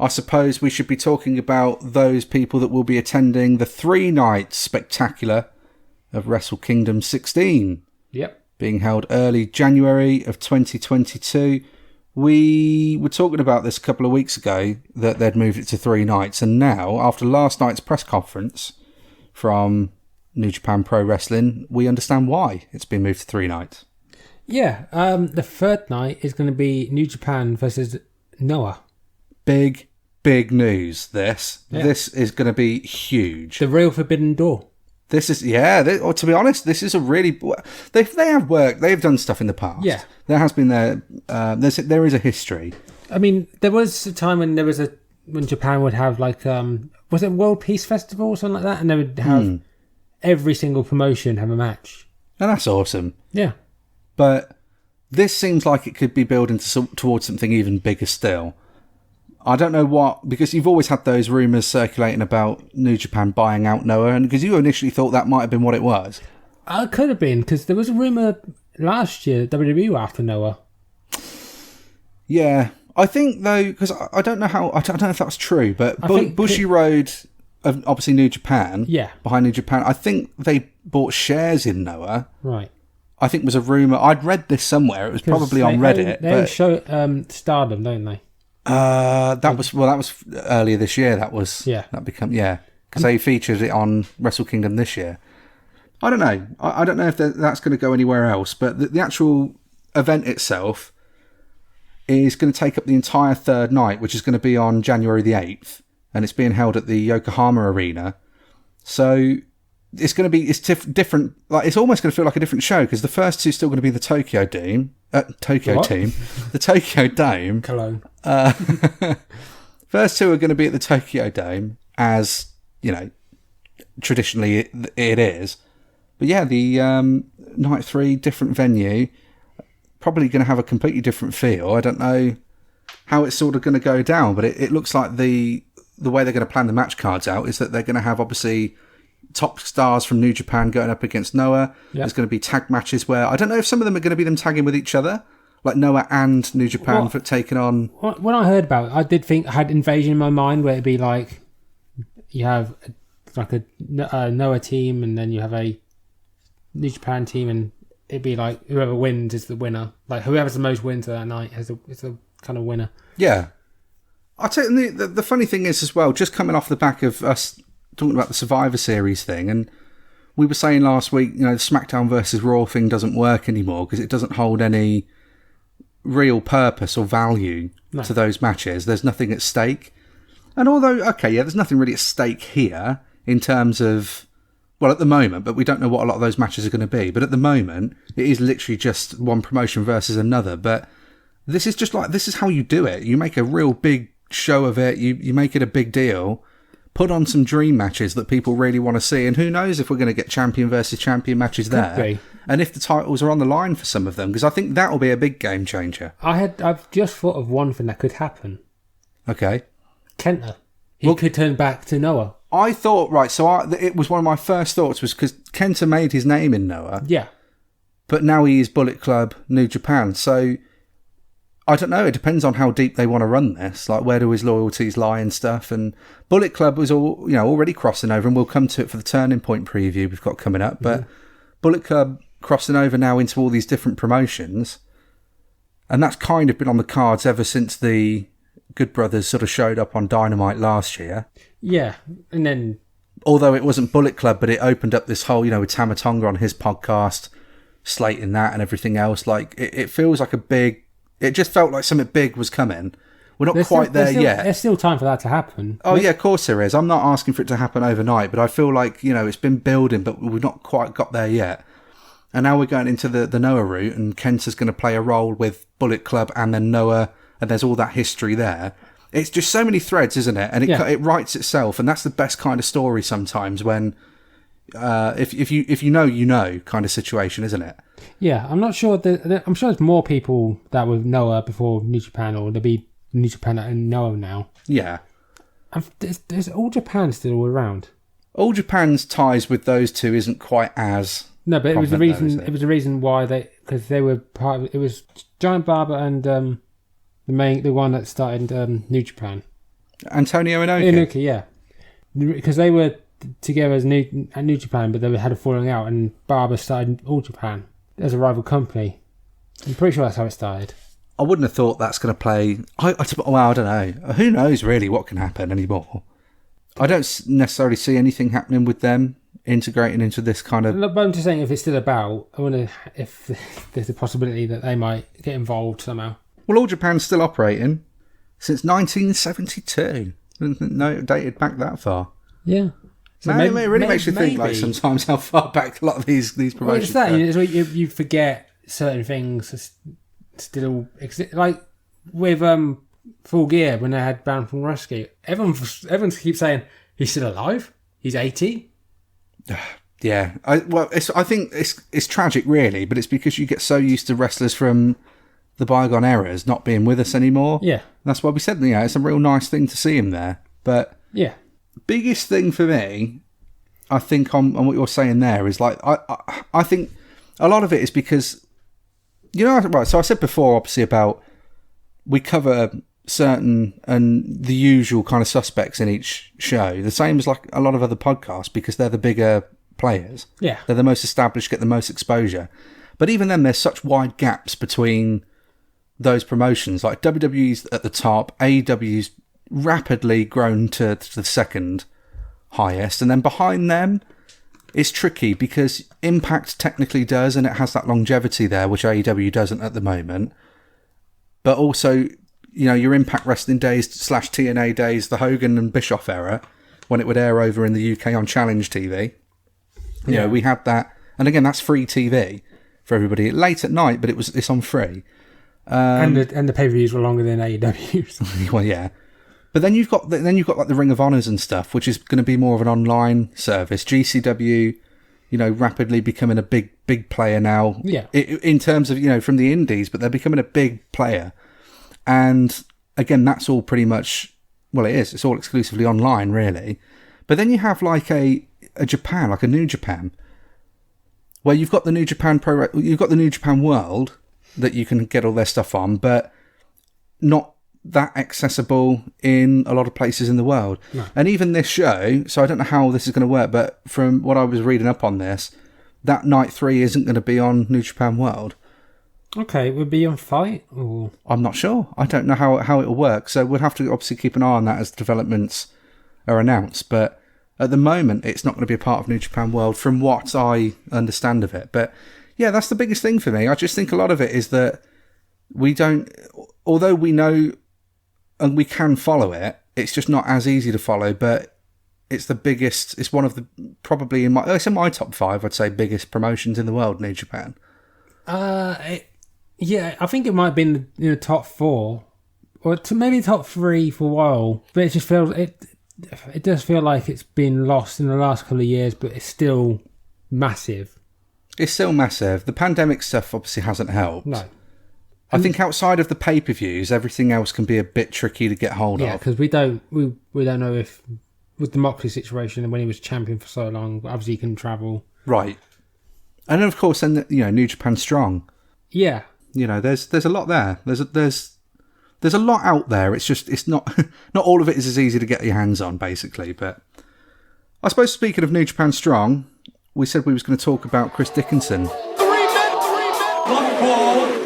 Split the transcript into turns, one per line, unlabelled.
I suppose we should be talking about those people that will be attending the 3-night spectacular of Wrestle Kingdom 16.
Yep.
Being held early January of 2022. We were talking about this a couple of weeks ago, that they'd moved it to 3 nights. And now, after last night's press conference from New Japan Pro Wrestling, we understand why it's been moved to 3 nights.
Yeah, the third night is going to be New Japan versus Noah.
Big news, this. Yeah. This is going to be huge.
The real Forbidden Door.
This is, or to be honest, this is a really... They have worked, they've done stuff in the past.
Yeah.
There has been there is a history.
I mean, there was a time when when Japan would have like, was it World Peace Festival or something like that? And they would have every single promotion have a match.
And that's awesome.
Yeah.
But this seems like it could be building towards something even bigger still. I don't know what, because you've always had those rumours circulating about New Japan buying out Noah, and because you initially thought that might have been what it was.
It could have been, because there was a rumour last year that WWE were after Noah.
Yeah, I think though, because I don't know if that's true, but Bushiroad, obviously New Japan, behind New Japan, I think they bought shares in Noah.
Right.
I think was a rumour. I'd read this somewhere. It was probably on Reddit.
They show Stardom, don't they?
That was earlier this year. Because they featured it on Wrestle Kingdom this year. I don't know. I don't know if that's going to go anywhere else, but the actual event itself is going to take up the entire third night, which is going to be on January the 8th, and it's being held at the Yokohama Arena. So it's going to be different. Like, it's almost going to feel like a different show, because the first two are still going to be the Tokyo Dome. The Tokyo Dome.
Cologne.
First two are going to be at the Tokyo Dome, as you know, traditionally it is. But yeah, the night 3, different venue, probably going to have a completely different feel. I don't know how it's sort of going to go down, but it looks like the way they're going to plan the match cards out is that they're going to have obviously top stars from New Japan going up against Noah. Yep. There's going to be tag matches where I don't know if some of them are going to be them tagging with each other, like Noah and New Japan for taking on.
When I heard about it, I did think I had Invasion in my mind, where it'd be like you have like a Noah team, and then you have a New Japan team, and it'd be like whoever wins is the winner. Like whoever's the most wins that night is the kind of winner. Yeah.
I'll tell you, the funny thing is as well, just coming off the back of us talking about the Survivor Series thing, and we were saying last week, you know, the SmackDown versus Raw thing doesn't work anymore because it doesn't hold any real purpose or value to those matches. There's nothing at stake. And although, there's nothing really at stake here in terms of, well, at the moment, but we don't know what a lot of those matches are going to be. But at the moment, it is literally just one promotion versus another. But this is just like, this is how you do it. You make a real big show of it. You make it a big deal. Put on some dream matches that people really want to see, and who knows if we're going to get champion versus champion matches there, and if the titles are on the line for some of them, because I think that will be a big game changer.
I've just thought of one thing that could happen.
Okay,
Kenta, he could turn back to Noah.
I thought it was one of my first thoughts was because Kenta made his name in Noah, but now he is Bullet Club New Japan, so. I don't know. It depends on how deep they want to run this. Like, where do his loyalties lie and stuff? And Bullet Club was already crossing over, and we'll come to it for the Turning Point preview we've got coming up. But Bullet Club crossing over now into all these different promotions, and that's kind of been on the cards ever since the Good Brothers sort of showed up on Dynamite last year.
Yeah, and then
although it wasn't Bullet Club, but it opened up this whole, with Tama Tonga on his podcast, slating that and everything else. Like, it feels like it just felt like something big was coming. We're not quite there yet.
There's still time for that to happen.
Oh, yeah, of course there is. I'm not asking for it to happen overnight, but I feel like, it's been building, but we've not quite got there yet. And now we're going into the Noah route, and Kenta's going to play a role with Bullet Club and then Noah, and there's all that history there. It's just so many threads, isn't it? And it writes itself, and that's the best kind of story sometimes when... if you know kind of situation, isn't it?
Yeah, I'm not sure. I'm sure there's more people that were Noah before New Japan, or there'll be New Japan and Noah now.
Yeah.
There's All Japan still around.
All Japan's ties with those two isn't quite as...
No, but it was the reason. It was the reason why because they were part of it. It was Giant Barber and the one that started New Japan.
Antonio Inoki.
Inoki, yeah. Because they were together as New Japan, but they had a falling out, and Barber started All Japan as a rival company. I'm pretty sure that's how it started.
I wouldn't have thought that's going to play... I don't know. Who knows, really, what can happen anymore? I don't necessarily see anything happening with them integrating into this kind of...
But I'm just saying, if it's still about, I wonder if there's a possibility that they might get involved somehow.
Well, All Japan's still operating since 1972. No, dated back that far.
Yeah. So
it really makes you think, like, sometimes how far back a lot of these promotions
well, it's that, it's like you forget certain things still exist. Like with Full Gear, when they had Bound from Rescue, everyone keeps saying he's still alive. He's 80.
Yeah, I think it's tragic, really, but it's because you get so used to wrestlers from the bygone eras not being with us anymore.
Yeah,
that's why we said, it's a real nice thing to see him there. But
yeah,
biggest thing for me, I think, on what you're saying there is like I think a lot of it is because right. So I said before, obviously, about we cover certain and the usual kind of suspects in each show, the same as like a lot of other podcasts, because they're the bigger players.
Yeah,
they're the most established, get the most exposure. But even then, there's such wide gaps between those promotions. Like WWE's at the top, AEW's rapidly grown to the second highest, and then behind them it's tricky because Impact technically does, and it has that longevity there, which AEW doesn't at the moment. But also, your Impact Wrestling days / TNA days, the Hogan and Bischoff era, when it would air over in the UK on Challenge TV. We had that, and again, that's free TV for everybody. Late at night, but it's on free.
And the pay-per-views were longer than AEW's.
Well, yeah. But then you've got like the Ring of Honors and stuff, which is going to be more of an online service. GCW, rapidly becoming a big player now.
Yeah.
In terms of from the indies, but they're becoming a big player. And again, that's all pretty much, well, it is. It's all exclusively online, really. But then you have like a Japan, like a New Japan, where you've got the New Japan you've got the New Japan World that you can get all their stuff on, but not that accessible in a lot of places in the world.
No.
And even this show, so I don't know how this is going to work, but from what I was reading up on this, that night 3 isn't going to be on New Japan World.
Okay, it would be on Fight? Or...
I'm not sure. I don't know how it'll work, so we'll have to obviously keep an eye on that as developments are announced, but at the moment it's not going to be a part of New Japan World from what I understand of it. But yeah, that's the biggest thing for me. I just think a lot of it is that we don't, although we know and we can follow it, it's just not as easy to follow, but it's the biggest, it's one of the, probably it's in my top 5, I'd say, biggest promotions in the world, New Japan.
Yeah, I think it might have been in the top 4, or maybe top 3 for a while, but it just feels, it does feel like it's been lost in the last couple of years, but it's still massive.
It's still massive. The pandemic stuff obviously hasn't helped.
No.
I think outside of the pay-per-views, everything else can be a bit tricky to get hold of.
Yeah, because we don't know if, with the Moxley situation and when he was champion for so long, obviously he can travel.
Right. And then, of course, then New Japan Strong.
Yeah.
There's a lot there. There's a lot out there. It's just, it's not all of it is as easy to get your hands on, basically. But I suppose, speaking of New Japan Strong, we said we was going to talk about Chris Dickinson.
3 men, 1 ball.